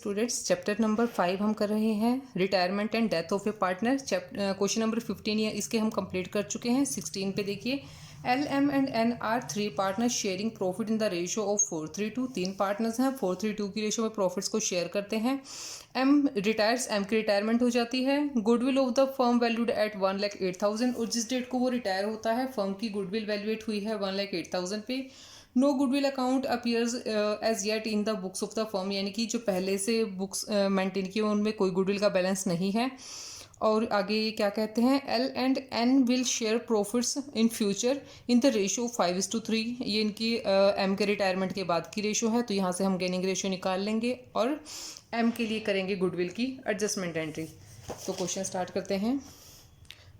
Students, chapter number 5 हम कर रहे हैं retirement and death of A partner. Question number 15 या इसके हम कंप्लीट कर चुके हैं। 16 पे देखिए, L M and N are 3 partner sharing profit in the ratio of 4:3 तीन पार्टनर्स हैं, 4:3 की रेशियो में प्रॉफिट्स को शेयर करते हैं। एम रिटायर्स, एम की रिटायरमेंट हो जाती है। Goodwill of the firm valued at 1,08,000 और जिस डेट को वो रिटायर होता है फर्म की गुडविल वैल्यूएट हुई है 1,08,000 पे। No goodwill account appears as yet in the books of the firm, यानी कि जो पहले से बुक्स मेंटेन किए उनमें कोई गुडविल का बैलेंस नहीं है। और आगे ये क्या कहते हैं, L and N will share profits in future in the ratio 5:3। ये इनकी एम के रिटायरमेंट के बाद की रेशियो है, तो यहाँ से हम गेनिंग रेशियो निकाल लेंगे और एम के लिए करेंगे गुडविल की एडजस्टमेंट एंट्री। तो क्वेश्चन स्टार्ट करते हैं।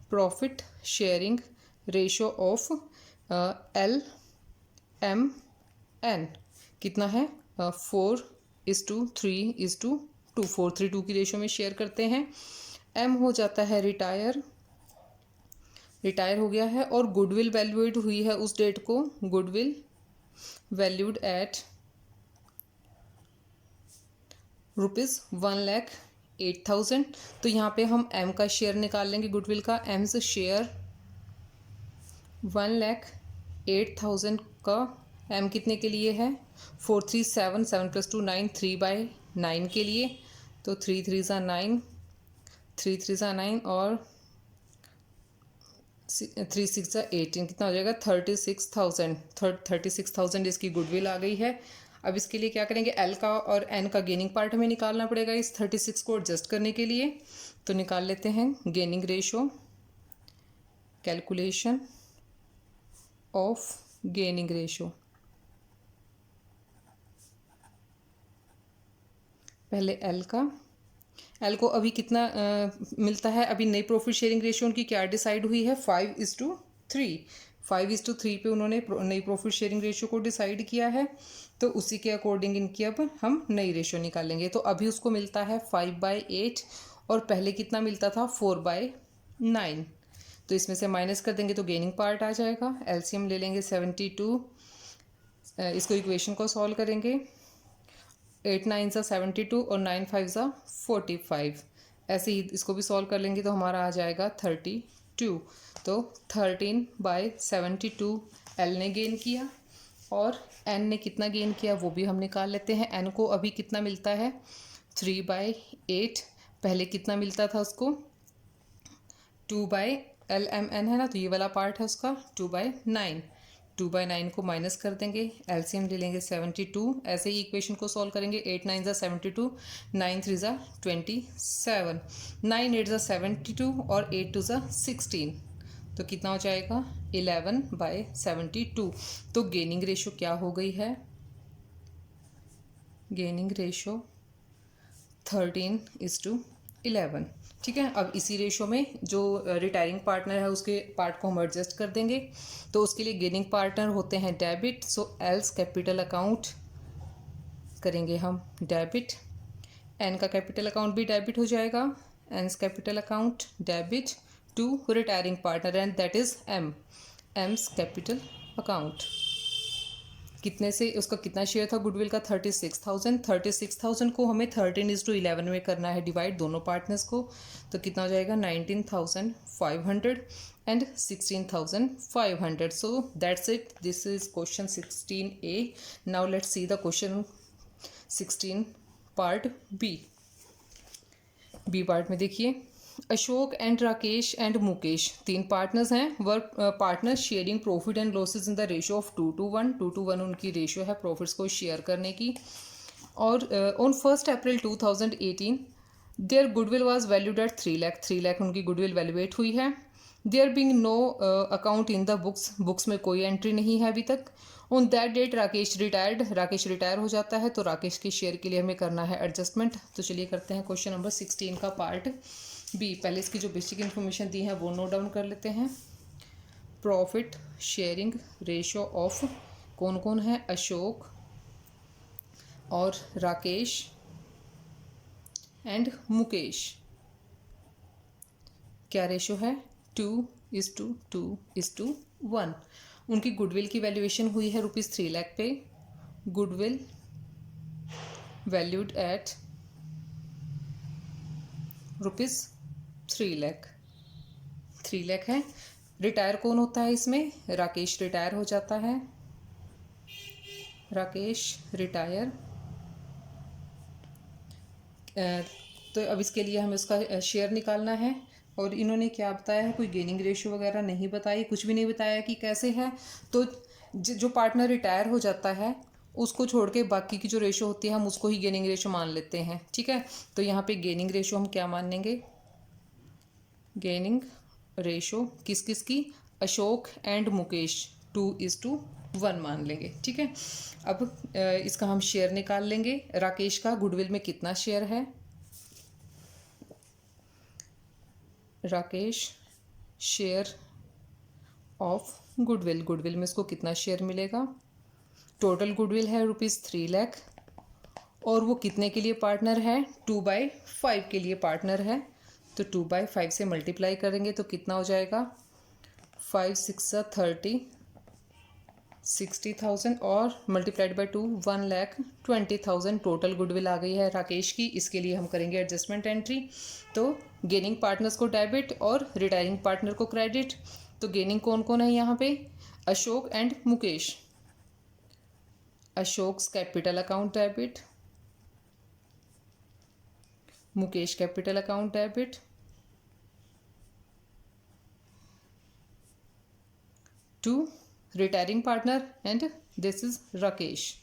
Profit sharing ratio of L M N कितना है, 4:3:2, 4:3:2 की रेशियो में शेयर करते हैं। एम हो जाता है रिटायर हो गया है और गुडविल वैल्यूड हुई है उस डेट को, गुडविल वैल्यूड एट ₹1,08,000। तो यहाँ पे हम एम का शेयर निकाल लेंगे गुडविल का। एम से शेयर 1,08,000 का एम कितने के लिए है, 437, 7 + 2 9, 3/9 के लिए। तो 3 3 ज़ा 9, 3 3 ज़ा 9 और 3 6 ज़ा 18, कितना हो जाएगा 36,000। 36,000 इसकी गुडविल आ गई है। अब इसके लिए क्या करेंगे, एल का और एन का गेनिंग पार्ट हमें निकालना पड़ेगा इस 36 को एडजस्ट करने के लिए। तो निकाल लेते हैं gaining ratio, calculation of gaining ratio. पहले एल को अभी कितना मिलता है, अभी नई प्रॉफिट शेयरिंग रेशियो उनकी क्या डिसाइड हुई है, 5:3। 5:3 पे उन्होंने नई प्रॉफिट शेयरिंग रेशियो को डिसाइड किया है, तो उसी के अकॉर्डिंग इनकी अब हम नई रेशियो निकालेंगे। तो अभी उसको मिलता है 5/8 और पहले कितना मिलता था 4/9। तो इसमें से माइनस कर देंगे तो गेनिंग पार्ट आ जाएगा। एलसीएम ले लेंगे 72, इसको इक्वेशन को सॉल्व करेंगे। 8 9 ज़ा 72 और 9 5 ज़ा 45। ऐसे ही इसको भी सॉल्व कर लेंगे तो हमारा आ जाएगा 32। तो 13/72 एल ने गेन किया और एन ने कितना गेन किया वो भी हम निकाल लेते हैं। एन को अभी कितना मिलता है 3/8, पहले कितना मिलता था उसको 2/LMN है ना, तो ये वाला पार्ट है उसका 2/9। 2/9 को माइनस कर देंगे, एलसीएम ले लेंगे 72। ऐसे ही इक्वेशन को सॉल्व करेंगे। 8 9 ज़ा 72, 9 3 ज़ा 27, 9 8 ज़ा 72 और 8 2 ज़ा 16। तो कितना हो जाएगा 11/72। तो गेनिंग रेशो क्या हो गई है, गेनिंग रेशो 13:11। ठीक है। अब इसी रेशो में जो रिटायरिंग पार्टनर है उसके पार्ट को हम एडजस्ट कर देंगे। तो उसके लिए गेनिंग पार्टनर होते हैं debit, so L's capital account करेंगे हम डेबिट। एन का कैपिटल अकाउंट भी डेबिट हो जाएगा, N's capital account debit to retiring partner and that is M, M's capital account. कितने से उसका कितना शेयर था गुडविल का 36,000। 36,000 को हमें 13:11 में करना है डिवाइड दोनों पार्टनर्स को। तो कितना हो जाएगा 19,500 and 16,500। So that's it, this is question 16A। Now let's see the question 16 part B part में देखिए, अशोक एंड राकेश एंड मुकेश तीन पार्टनर्स हैं, were partners sharing profit and losses in the ratio of 2:1। 2:1 उनकी रेशियो है प्रॉफिट्स को share करने की। और on 1 April 2018 there goodwill was valued at 3 lakh. 3 lakh उनकी गुडविल वैल्यूएट हुई है। There being no account in the books में कोई एंट्री नहीं है अभी तक। On that date Rakesh retired, Rakesh retire हो जाता है, तो राकेश के शेयर के लिए हमें करना है एडजस्टमेंट। तो चलिए करते हैं क्वेश्चन नंबर 16 का पार्ट बी। पहले इसकी जो बेसिक इन्फॉर्मेशन दी है वो नोट डाउन कर लेते हैं। प्रॉफिट शेयरिंग रेशियो ऑफ कौन कौन है, अशोक और राकेश एंड मुकेश। क्या रेशियो है 2:2:1। उनकी गुडविल की वैल्यूएशन हुई है ₹3 लाख पे। Goodwill valued at ₹3 lakh. 3 lakh है। रिटायर कौन होता है इसमें? राकेश रिटायर हो जाता है। राकेश रिटायर। तो अब इसके लिए हमें उसका शेयर निकालना है। और इन्होंने क्या बताया है? कोई गेनिंग रेशियो वगैरह नहीं बताई, कुछ भी नहीं बताया कि कैसे है। तो जो पार्टनर रिटायर हो जाता है उसको छोड़ के बाकी की जो रेशो होती है हम उसको ही गेनिंग रेशो मान लेते हैं। ठीक है, तो यहाँ पे गेनिंग रेशो हम क्या मान लेंगे? गेनिंग रेशो किस किस की? अशोक एंड मुकेश 2:1 मान लेंगे। ठीक है, अब इसका हम शेयर निकाल लेंगे। राकेश का गुडविल में कितना शेयर है? Rakesh share of goodwill, goodwill में इसको कितना शेयर मिलेगा? टोटल गुडविल है ₹3 लाख। और वो कितने के लिए पार्टनर है? 2/5 के लिए पार्टनर है। तो 2/5 से मल्टीप्लाई करेंगे तो कितना हो जाएगा? 5 6 30, 60,000 और मल्टीप्लाइड बाई 2 1,20,000 टोटल गुडविल आ गई है राकेश की। इसके लिए हम करेंगे एडजस्टमेंट एंट्री। तो गेनिंग पार्टनर्स को डेबिट और रिटायरिंग पार्टनर को क्रेडिट। तो गेनिंग कौन कौन है यहाँ पे? Ashok and Mukesh. Ashok's capital account debit, Mukesh capital account debit. To retiring partner and this is Rakesh.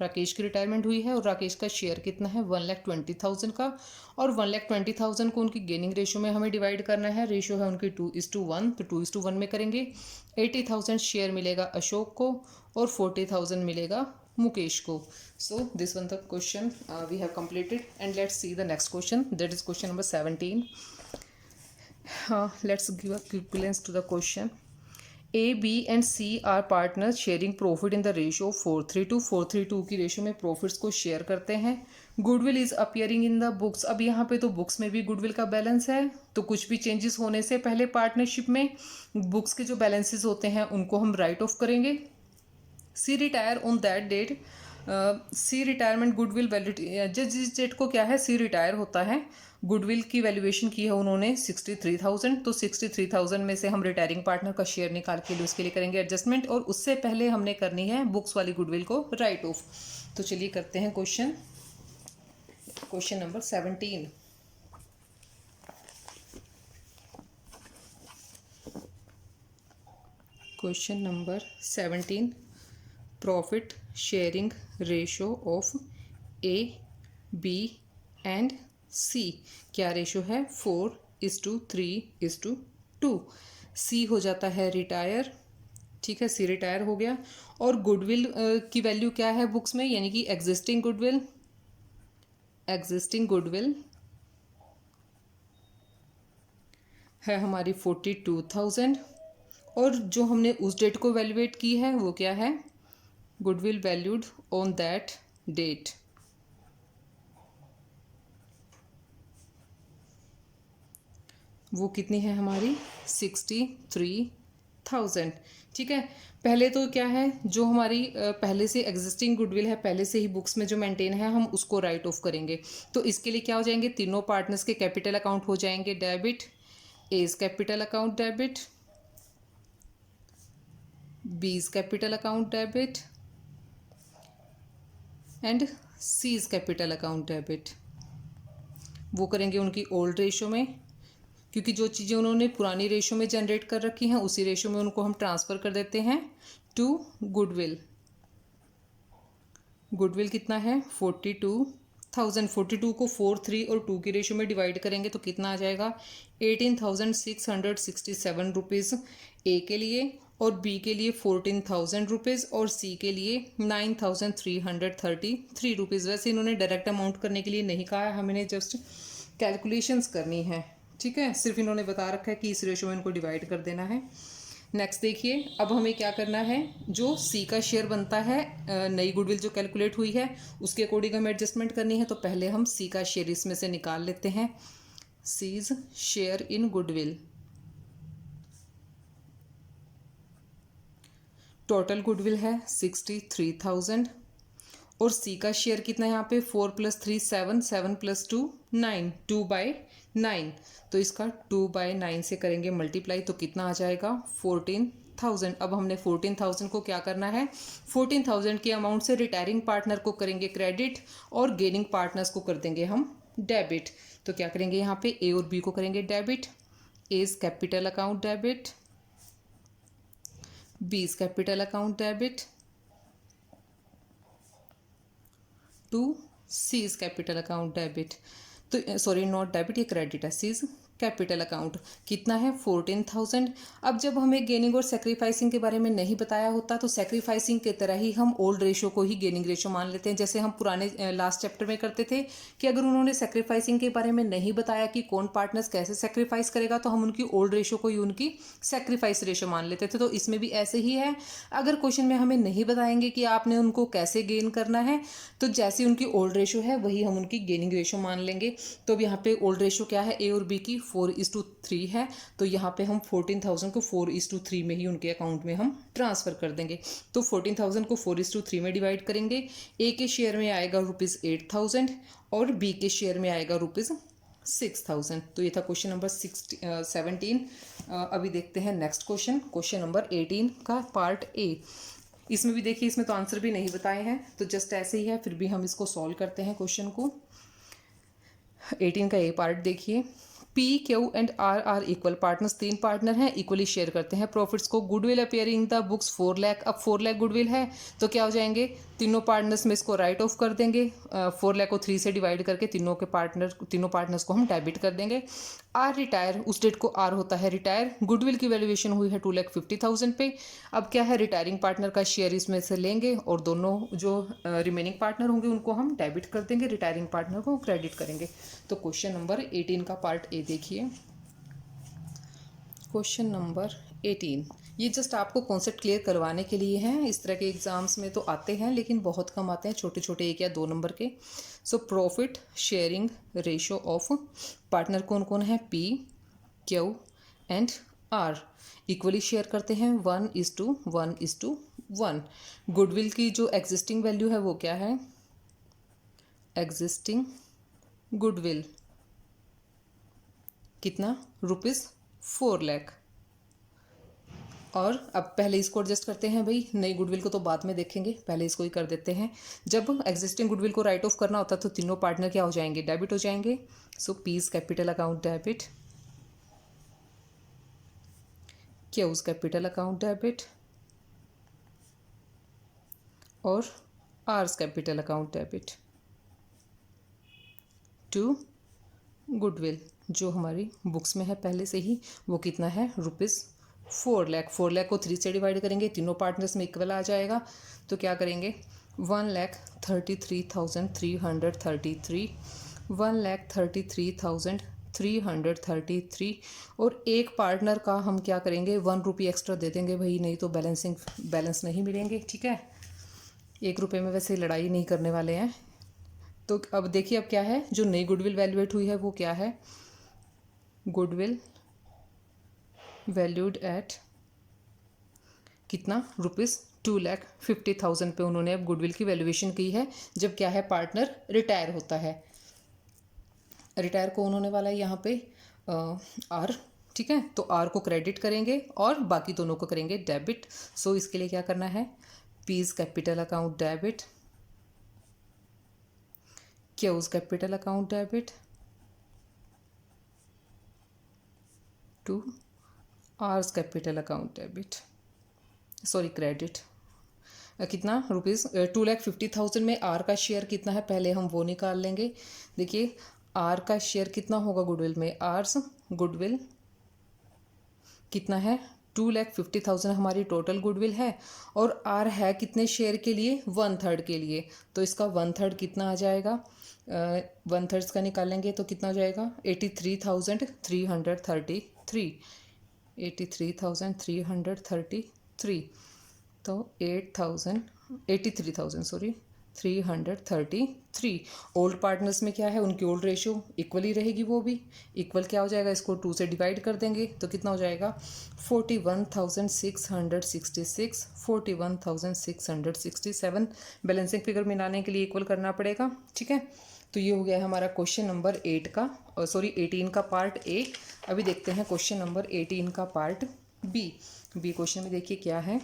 Rakesh की रिटायरमेंट हुई है और राकेश का शेयर कितना है? 1,20,000 का। और 1,20,000 को उनकी गेनिंग रेशो में हमें डिवाइड करना है। रेशो है उनकी 2:1, तो 2:1 में करेंगे। 80,000 शेयर मिलेगा अशोक को और 40,000 मिलेगा मुकेश को। So this one the question we have completed and let's see the next question, that is question number 17. Let's give a quick glance to the question. A, B and C are partners sharing profit in the ratio 4:3 4:3 की ratio में profits को share करते हैं। Goodwill is appearing in the books. अब यहाँ पे तो books में भी गुडविल का बैलेंस है, तो कुछ भी चेंजेस होने से पहले पार्टनरशिप में बुक्स के जो बैलेंसेस होते हैं उनको हम राइट ऑफ करेंगे। C retire on that date. C retirement goodwill value, जिस डेट को क्या है सी रिटायर होता है, गुडविल की वैल्यूएशन की है उन्होंने 63,000। तो 63,000 में से हम रिटायरिंग पार्टनर का शेयर निकाल के लिए उसके लिए करेंगे एडजस्टमेंट। और उससे पहले हमने करनी है बुक्स वाली गुडविल को राइट ऑफ। तो चलिए करते हैं question number 17। Question number 17, profit sharing ratio of A, B and C. क्या रेशो है? 4:3:2। सी हो जाता है रिटायर। ठीक है, सी रिटायर हो गया। और गुडविल की वैल्यू क्या है बुक्स में? यानी कि एग्जिस्टिंग गुडविल है हमारी 42,000। और जो हमने उस डेट को वैल्यूएट की है वो क्या है? Goodwill valued on that date. वो कितनी है हमारी? 63,000। ठीक है, पहले तो क्या है, जो हमारी पहले से एग्जिस्टिंग गुडविल है, पहले से ही बुक्स में जो मेंटेन है, हम उसको राइट ऑफ करेंगे। तो इसके लिए क्या हो जाएंगे? तीनों पार्टनर्स के कैपिटल अकाउंट हो जाएंगे debit. A's capital account debit, B's capital account debit and C's capital account debit. वो करेंगे उनकी ओल्ड रेशो में, क्योंकि जो चीज़ें उन्होंने पुरानी रेशो में जनरेट कर रखी हैं उसी रेशो में उनको हम ट्रांसफ़र कर देते हैं टू गुडविल। गुडविल कितना है? 42,000। 42 को 4, 3 और 2 की रेशो में डिवाइड करेंगे तो कितना आ जाएगा? 18,667 रुपीज़ ए के लिए, और बी के लिए 14,000 रुपीज़, और सी के लिए 9,333 रुपीज़। वैसे इन्होंने डायरेक्ट अमाउंट करने के लिए नहीं कहा है, हमें जस्ट कैलकुलेशंस करनी है। ठीक है, सिर्फ इन्होंने बता रखा है कि इस रेशो में इनको डिवाइड कर देना है। नेक्स्ट देखिए, अब हमें क्या करना है? जो सी का शेयर बनता है, नई गुडविल जो कैलकुलेट हुई है उसके अकॉर्डिंग हमें एडजस्टमेंट करनी है। तो पहले हम सी का शेयर इसमें से निकाल लेते हैं। C's share in goodwill. Total goodwill है 63,000 और सी का शेयर कितना है यहाँ पे 4 + 3 7, 7 + 2 9, 2/9। तो इसका 2/9 से करेंगे मल्टीप्लाई तो कितना आ जाएगा 14,000। अब हमने 14,000 को क्या करना है, 14,000 के अमाउंट से रिटायरिंग पार्टनर को करेंगे क्रेडिट और गेनिंग पार्टनर्स को कर देंगे हम डेबिट। तो क्या करेंगे यहाँ पे ए और बी को करेंगे debit, A's capital account debit, B's capital account debit to C's capital account debit. तो सॉरी नॉट डेबिट, ये क्रेडिट है, सीज कैपिटल अकाउंट कितना है 14,000। अब जब हमें गेनिंग और सेक्रीफाइसिंग के बारे में नहीं बताया होता तो सेक्रीफाइसिंग की तरह ही हम ओल्ड रेशो को ही गेनिंग रेशो मान लेते हैं। जैसे हम पुराने लास्ट चैप्टर में करते थे कि अगर उन्होंने सेक्रीफाइसिंग के बारे में नहीं बताया कि कौन पार्टनर्स कैसे सेक्रीफाइस करेगा तो हम उनकी ओल्ड रेशो को ही उनकी सेक्रीफाइस रेशो मान लेते थे। तो इसमें भी ऐसे ही है, अगर क्वेश्चन में हमें नहीं बताएंगे कि आपने उनको कैसे गेन करना है तो जैसी उनकी ओल्ड रेशो है वही हम उनकी गेनिंग रेशो मान लेंगे। तो अब यहाँ पे ओल्ड रेशो क्या है, ए और बी की 4:3 है। तो यहाँ पे हम 14,000 को 4:3 में ही उनके अकाउंट में हम ट्रांसफ़र कर देंगे। तो 14,000 को 4:3 में डिवाइड करेंगे। ए के शेयर में आएगा ₹8,000 और बी के शेयर में आएगा ₹6,000। तो ये था क्वेश्चन नंबर 17। अभी देखते हैं नेक्स्ट क्वेश्चन, क्वेश्चन नंबर 18 का पार्ट ए। इसमें भी देखिए, इसमें तो आंसर भी नहीं बताए हैं तो जस्ट ऐसे ही है, फिर भी हम इसको सॉल्व करते हैं क्वेश्चन को। 18 का ए पार्ट देखिए, P Q and R are equal partners, 3 partner हैं, इक्वली शेयर करते हैं प्रॉफिट्स को। Goodwill appearing in the books 4 lakh. अब 4 लाख गुडविल है तो क्या हो जाएंगे, तीनों पार्टनर्स में इसको राइट ऑफ कर देंगे। 4 लाख को 3 से डिवाइड करके तीनों पार्टनर्स को हम डेबिट कर देंगे। आर रिटायर, उस डेट को आर होता है रिटायर। गुडविल की वैल्यूएशन हुई है 2,50,000 पे। अब क्या है, रिटायरिंग पार्टनर का शेयर इसमें से लेंगे और दोनों जो रिमेनिंग पार्टनर होंगे उनको हम डेबिट कर देंगे, रिटायरिंग पार्टनर को क्रेडिट करेंगे। तो क्वेश्चन नंबर 18 का पार्ट ए देखिए। क्वेश्चन नंबर 18, ये जस्ट आपको कॉन्सेप्ट क्लियर करवाने के लिए हैं। इस तरह के एग्जाम्स में तो आते हैं लेकिन बहुत कम आते हैं, छोटे छोटे 1 या 2 नंबर के। So profit sharing ratio of partner कौन कौन है, P Q and R equally share करते हैं 1:1:1। गुडविल की जो एग्जिस्टिंग वैल्यू है वो क्या है, एग्जिस्टिंग गुडविल कितना, ₹4 लाख। और अब पहले इसको एडजस्ट करते हैं भाई, नई गुडविल को तो बाद में देखेंगे, पहले इसको ही कर देते हैं। जब एग्जिस्टिंग गुडविल को राइट ऑफ करना होता तो तीनों पार्टनर क्या हो जाएंगे, डेबिट हो जाएंगे। So P's capital account debit, Q's capital account debit और R's capital account debit to goodwill जो हमारी बुक्स में है पहले से ही, वो कितना है, ₹4 लाख। 4 लाख को 3 से डिवाइड करेंगे, तीनों पार्टनर्स में इक्वल आ जाएगा। तो क्या करेंगे, 1,33,333, 1,33,333 और एक पार्टनर का हम क्या करेंगे, ₹1 एक्स्ट्रा दे देंगे भाई, नहीं तो बैलेंस नहीं मिलेंगे। ठीक है, ₹1 में वैसे लड़ाई नहीं करने वाले हैं। तो अब देखिए, अब क्या है, जो नई गुडविल वैल्यूएट हुई है वो क्या है, गुडविल वैल्यूड एट कितना, ₹2,50,000 पे उन्होंने अब गुडविल की वैल्यूएशन की है। जब क्या है, पार्टनर रिटायर होता है, रिटायर को उन्होंने वाला है यहाँ पे आर। ठीक है, तो आर को क्रेडिट करेंगे और बाकी दोनों को करेंगे डेबिट। सो इसके लिए क्या करना है, P's capital account debit, Q's capital account debit to R's capital account debit, sorry credit. कितना, ₹2,50,000 में आर का शेयर कितना है, पहले हम वो निकाल लेंगे। देखिए, आर का शेयर कितना होगा गुडविल में, आर्स गुडविल कितना है, 2,50,000 हमारी टोटल गुडविल है और आर है कितने शेयर के लिए, 1/3 के लिए। तो इसका 1/3 कितना आ जाएगा, 1/3 का निकालेंगे तो कितना हो जाएगा, 83,333, 83,333। तो 83,000 सॉरी 333। ओल्ड पार्टनर्स में क्या है, उनकी ओल्ड रेशियो इक्वली रहेगी, वो भी इक्वल क्या हो जाएगा, इसको 2 से डिवाइड कर देंगे तो कितना हो जाएगा 41,666, 41,667। बैलेंसिंग फिगर मिलाने के लिए इक्वल करना पड़ेगा, ठीक है। तो ये हो गया है हमारा क्वेश्चन नंबर 8 का, सॉरी 18 का पार्ट ए। अभी देखते हैं क्वेश्चन नंबर 18 का पार्ट बी। बी क्वेश्चन में देखिए क्या है,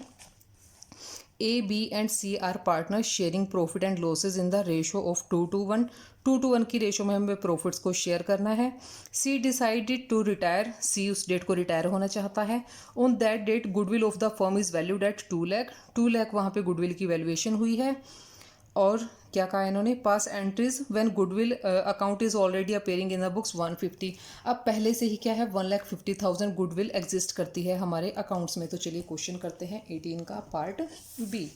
A, B and C are partners sharing profit and losses in the ratio of 2:1। 2:1 की रेशो में हमें प्रॉफिट्स को शेयर करना है। C decided to retire। C उस डेट को रिटायर होना चाहता है। On that date goodwill of the firm is valued at 2 lakh. 2 lakh वहाँ पे गुडविल की वैल्यूएशन हुई है। और क्या कहा इन्होंने, pass entries when goodwill account is already appearing in the books 150। अब पहले से ही क्या है 1,50,000 गुडविल एग्जिस्ट करती है हमारे अकाउंट्स में। तो चलिए क्वेश्चन करते हैं 18 का पार्ट बी।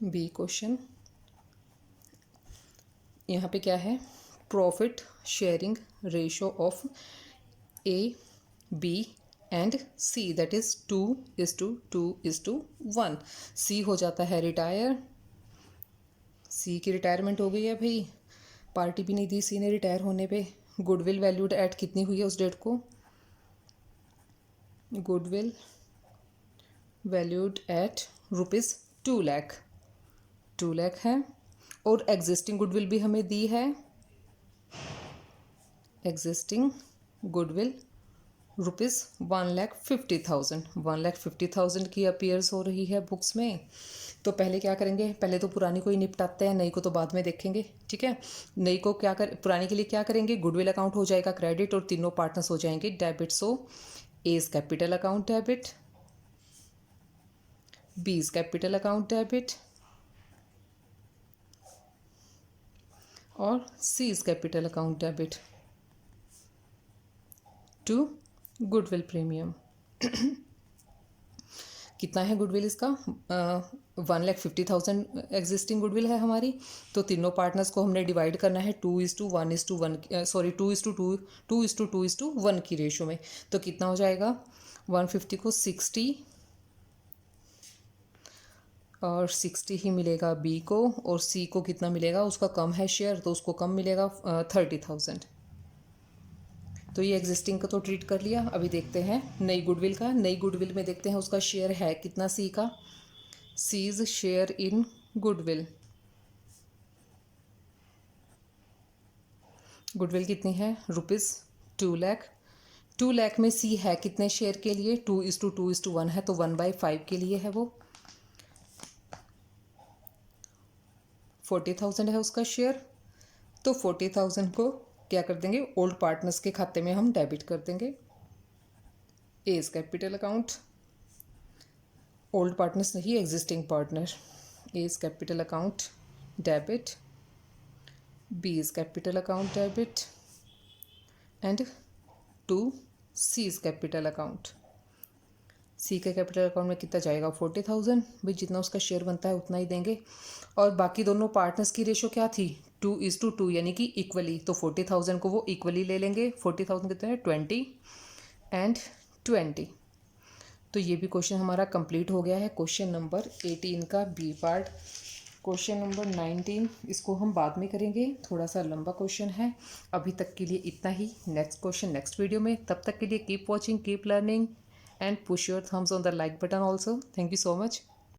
बी क्वेश्चन यहाँ पे क्या है, profit sharing ratio of A B and C that is 2:2:1। C हो जाता है रिटायर, सी की रिटायरमेंट हो गई है भाई, पार्टी भी नहीं दी सी ने रिटायर होने पे। गुडविल वैल्यूड एट कितनी हुई है उस डेट को, goodwill valued at ₹2 lakh, 2 lakh है। और एग्जिस्टिंग गुडविल भी हमें दी है, एग्जिस्टिंग गुडविल ₹1,50,000, 1,50,000 की अपीयर्स हो रही है बुक्स में। तो पहले क्या करेंगे, पहले तो पुरानी को ही निपटाते हैं, नई को तो बाद में देखेंगे, ठीक है। नई को क्या कर, पुरानी के लिए क्या करेंगे, गुडविल अकाउंट हो जाएगा क्रेडिट और तीनों पार्टनर्स हो जाएंगे debit. So A is capital account debit, B is capital account debit और C is capital account debit to goodwill premium. कितना है गुडविल इसका, 1,50,000 एग्जिस्टिंग गुडविल है हमारी। तो तीनों पार्टनर्स को हमने डिवाइड करना है 2:1:1, सॉरी 2:2:1 की रेशो में। तो कितना हो जाएगा 150 को 60 और 60 ही मिलेगा बी को, और सी को कितना मिलेगा, उसका कम है शेयर तो उसको कम मिलेगा 30,000। तो ये एग्जिस्टिंग का तो ट्रीट कर लिया। अभी देखते हैं नई गुडविल का। नई गुडविल में देखते हैं उसका शेयर है कितना सी का, C's share in goodwill. Goodwill कितनी है, ₹2 लाख। 2 लाख में सी है कितने शेयर के लिए, 2:2:1 है, तो 1/5 के लिए है वो। 40,000 है उसका शेयर, तो 40,000 को क्या कर देंगे, ओल्ड पार्टनर्स के खाते में हम डेबिट कर देंगे। A is capital account, old partners नहीं existing partner, A is capital account debit, B is capital account debit and to C is capital account. C के कैपिटल अकाउंट में कितना जाएगा 40,000, भाई जितना उसका शेयर बनता है उतना ही देंगे। और बाकी दोनों पार्टनर्स की रेशो क्या थी 2:2 यानी कि इक्वली, तो 40,000 को वो इक्वली ले लेंगे। 40,000 कितने हैं 20 एंड 20। तो ये भी क्वेश्चन हमारा कंप्लीट हो गया है, क्वेश्चन नंबर 18 का बी पार्ट। क्वेश्चन नंबर 19 इसको हम बाद में करेंगे, थोड़ा सा लंबा क्वेश्चन है। अभी तक के लिए इतना ही, नेक्स्ट क्वेश्चन नेक्स्ट वीडियो में। तब तक के लिए keep watching, keep learning and push your thumbs on the like button also. Thank you so much.